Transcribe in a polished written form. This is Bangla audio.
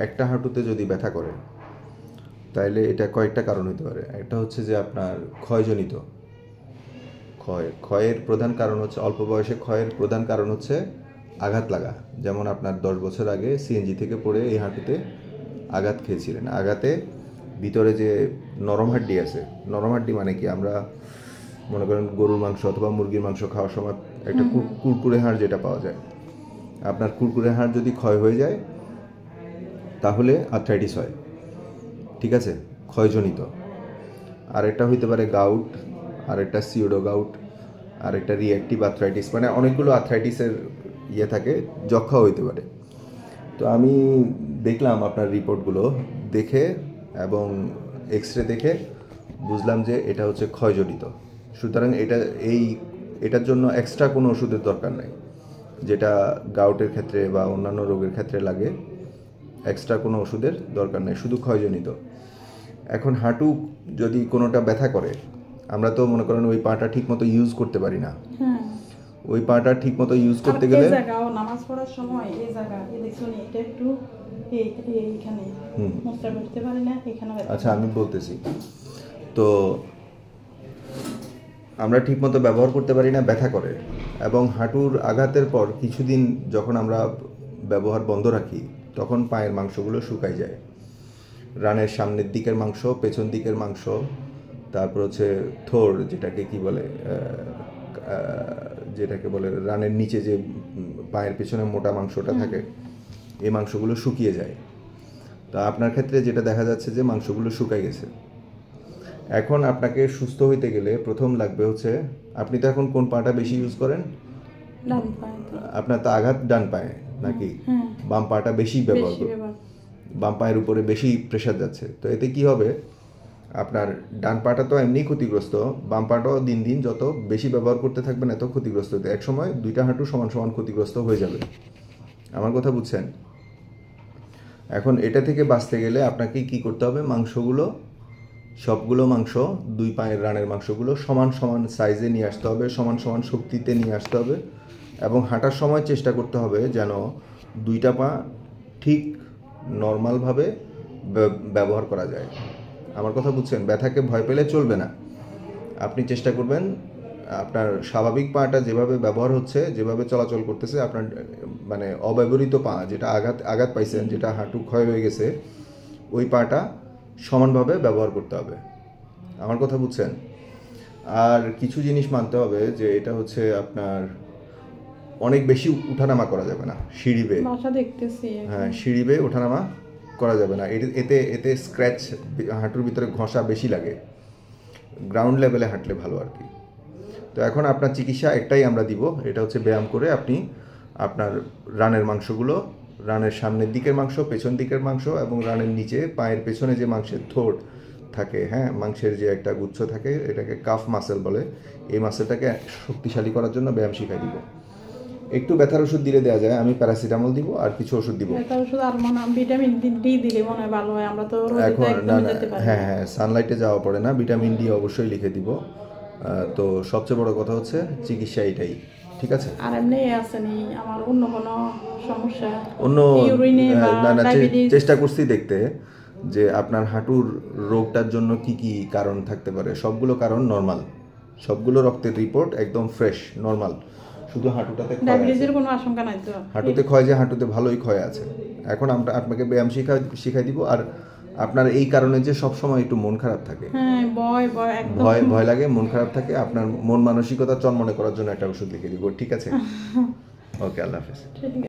একটা হাঁটুতে যদি ব্যথা করে তাইলে এটা কয়েকটা কারণ হতে পারে। একটা হচ্ছে যে আপনার ক্ষয়জনিত ক্ষয়ের প্রধান কারণ হচ্ছে অল্প বয়সে ক্ষয়ের প্রধান কারণ হচ্ছে আঘাত লাগা। যেমন আপনার 10 বছর আগে সিএনজি থেকে পড়ে এই হাঁটুতে আঘাত খেয়েছিলেন। আঘাতে ভিতরে যে নরম হাড্ডি আছে, নরম হাড্ডি মানে কি, আমরা মনে করেন গরুর মাংস অথবা মুরগির মাংস খাওয়ার সময় একটা কুরকুরে হাড় যেটা পাওয়া যায়, আপনার কুরকুরে হাড় যদি ক্ষয় হয়ে যায় তাহলে আর্থ্রাইটিস হয়। ঠিক আছে, ক্ষয়জনিত। আর একটা হইতে পারে গাউট, আর একটা সিওডো গাউট, আর একটা রিঅ্যাক্টিভ আর্থ্রাইটিস, মানে অনেকগুলো আর্থ্রাইটিসের ইয়ে থাকে, যক্ষা হইতে পারে। তো আমি দেখলাম আপনার রিপোর্টগুলো দেখে এবং এক্সরে দেখে বুঝলাম যে এটা হচ্ছে ক্ষয়জনিত। সুতরাং এটার জন্য এক্সট্রা কোনো ওষুধের দরকার নাই, যেটা গাউটের ক্ষেত্রে বা অন্যান্য রোগের ক্ষেত্রে লাগে। এক্সট্রা কোনো ওষুধের দরকার নেই, শুধু ক্ষয়জনিত। এখন হাঁটু যদি কোনোটা ব্যথা করে, আমরা তো মনে করেন ওই পাটা ঠিক মতো ইউজ করতে পারি না। ওই পাটা ঠিক মতো ইউজ করতে গেলে নামাজ পড়ার সময় এই জায়গা দেখছনি, এটা একটু এইখানে মুস্তা করতে পারি না, এখানে। আচ্ছা, আমি বলতেছি তো, আমরা ঠিক মতো ব্যবহার করতে পারি না, ব্যথা করে। এবং হাঁটুর আঘাতের পর কিছুদিন যখন আমরা ব্যবহার বন্ধ রাখি তখন পায়ের মাংসগুলো শুকায় যায়। রানের সামনের দিকের মাংস, পেছন দিকের মাংস, তারপর হচ্ছে থোর, যেটাকে বলে রানের নিচে যে পায়ের পেছনে মোটা মাংসটা থাকে, এই মাংসগুলো শুকিয়ে যায়। তো আপনার ক্ষেত্রে যেটা দেখা যাচ্ছে যে মাংসগুলো শুকায় গেছে। এখন আপনাকে সুস্থ হইতে গেলে প্রথম লাগবে হচ্ছে, আপনি তো এখন কোন পাটা বেশি ইউজ করেন? ডান পায়ে। আপনার তো আঘাত ডান পায়ে নাকি? বাম পাটা বেশি ব্যবহার করেন, বাম পায়ের উপরে বেশি প্রেশার যাচ্ছে। তো এতে কি হবে, আপনার ডান পাটা তো এমনি ক্ষতিগ্রস্ত, বাম পাটাও দিন দিন যত বেশি ব্যবহার করতে থাকবেন এত ক্ষতিগ্রস্ত হতে, এক সময় দুইটা হাঁটু সমান সমান ক্ষতিগ্রস্ত হয়ে যাবে। আমার কথা বুঝছেন? এখন এটা থেকে বাঁচতে গেলে আপনাকে কি করতে হবে, মাংসগুলো, সবগুলো মাংস, দুই পায়ের রানের মাংসগুলো সমান সমান সাইজে নিয়ে আসতে হবে, সমান সমান শক্তিতে নিয়ে আসতে হবে। এবং হাঁটার সময় চেষ্টা করতে হবে যেন দুইটা পা ঠিক নর্মালভাবে ব্যবহার করা যায়। আমার কথা বুঝছেন? ব্যথাকে ভয় পেলে চলবে না। আপনি চেষ্টা করবেন আপনার স্বাভাবিক পাটা যেভাবে ব্যবহার হচ্ছে, যেভাবে চলাচল করতেছে, আপনার মানে অব্যবহৃত পা, যেটা আঘাত পাইছেন, যেটা হাঁটু ক্ষয় হয়ে গেছে, ওই পাটা সমানভাবে ব্যবহার করতে হবে। আমার কথা বুঝছেন? আর কিছু জিনিস মানতে হবে, যে এটা হচ্ছে আপনার অনেক বেশি উঠানামা করা যাবে না সিঁড়ি বেয়ে। হ্যাঁ, সিঁড়ি বেয়ে ওঠানামা করা যাবে না। এতে স্ক্র্যাচ, হাঁটুর ভিতরে ঘষা বেশি লাগে। গ্রাউন্ড লেভেলে হাঁটলে ভালো আর কি। তো এখন আপনার চিকিৎসা একটাই আমরা দিব, এটা হচ্ছে ব্যায়াম করে আপনি আপনার রানের মাংসগুলো, রানের সামনের দিকের মাংস, পেছন দিকের মাংস এবং রানের নিচে পায়ের পেছনে যে মাংসের থ্রোট থাকে, হ্যাঁ, মাংসের যে একটা গুচ্ছ থাকে, এটাকে কাফ মাসেল বলে, এই মাসেলটাকে শক্তিশালী করার জন্য ব্যায়াম শিখাই দিব। একটু ব্যথার ওষুধ দিলে দেওয়া যায়, আমি প্যারাসিটামল দিব আর কিছু ওষুধ দিব। ভিটামিন ডি দিলে মনে হয় ভালো হয়। আমরা তো এখন হ্যাঁ, সানলাইটে যাওয়া পড়ে না, ভিটামিন ডি অবশ্যই লিখে দিব। তো সবচেয়ে বড় কথা হচ্ছে চিকিৎসা এটাই, ঠিক আছে? আর এমনি আসেনি আমার অন্য কোনো সমস্যা? না, চেষ্টা করছি দেখতে যে আপনার হাঁটুর রোগটার জন্য কি কি কারণ থাকতে পারে। সবগুলো কারণ নর্মাল, সবগুলো রক্তের রিপোর্ট একদম ফ্রেশ, নর্মাল। শুধু হাঁটুটাতে ডায়াবেটিসের কোনো আশঙ্কা নাই তো? হাঁটুতে ক্ষয়, যে হাঁটুতে ভালোই ক্ষয় আছে। এখন আমরা আপনাকে ব্যায়াম শিখাই দিব। আর আপনার এই কারণে যে সব সময় একটু মন খারাপ থাকে, ভয় লাগে, মন খারাপ থাকে, আপনার মন মানসিকতা চনমনে করার জন্য একটা ওষুধ লিখে দিব, ঠিক আছে? ওকে, আল্লাহ হাফেজ।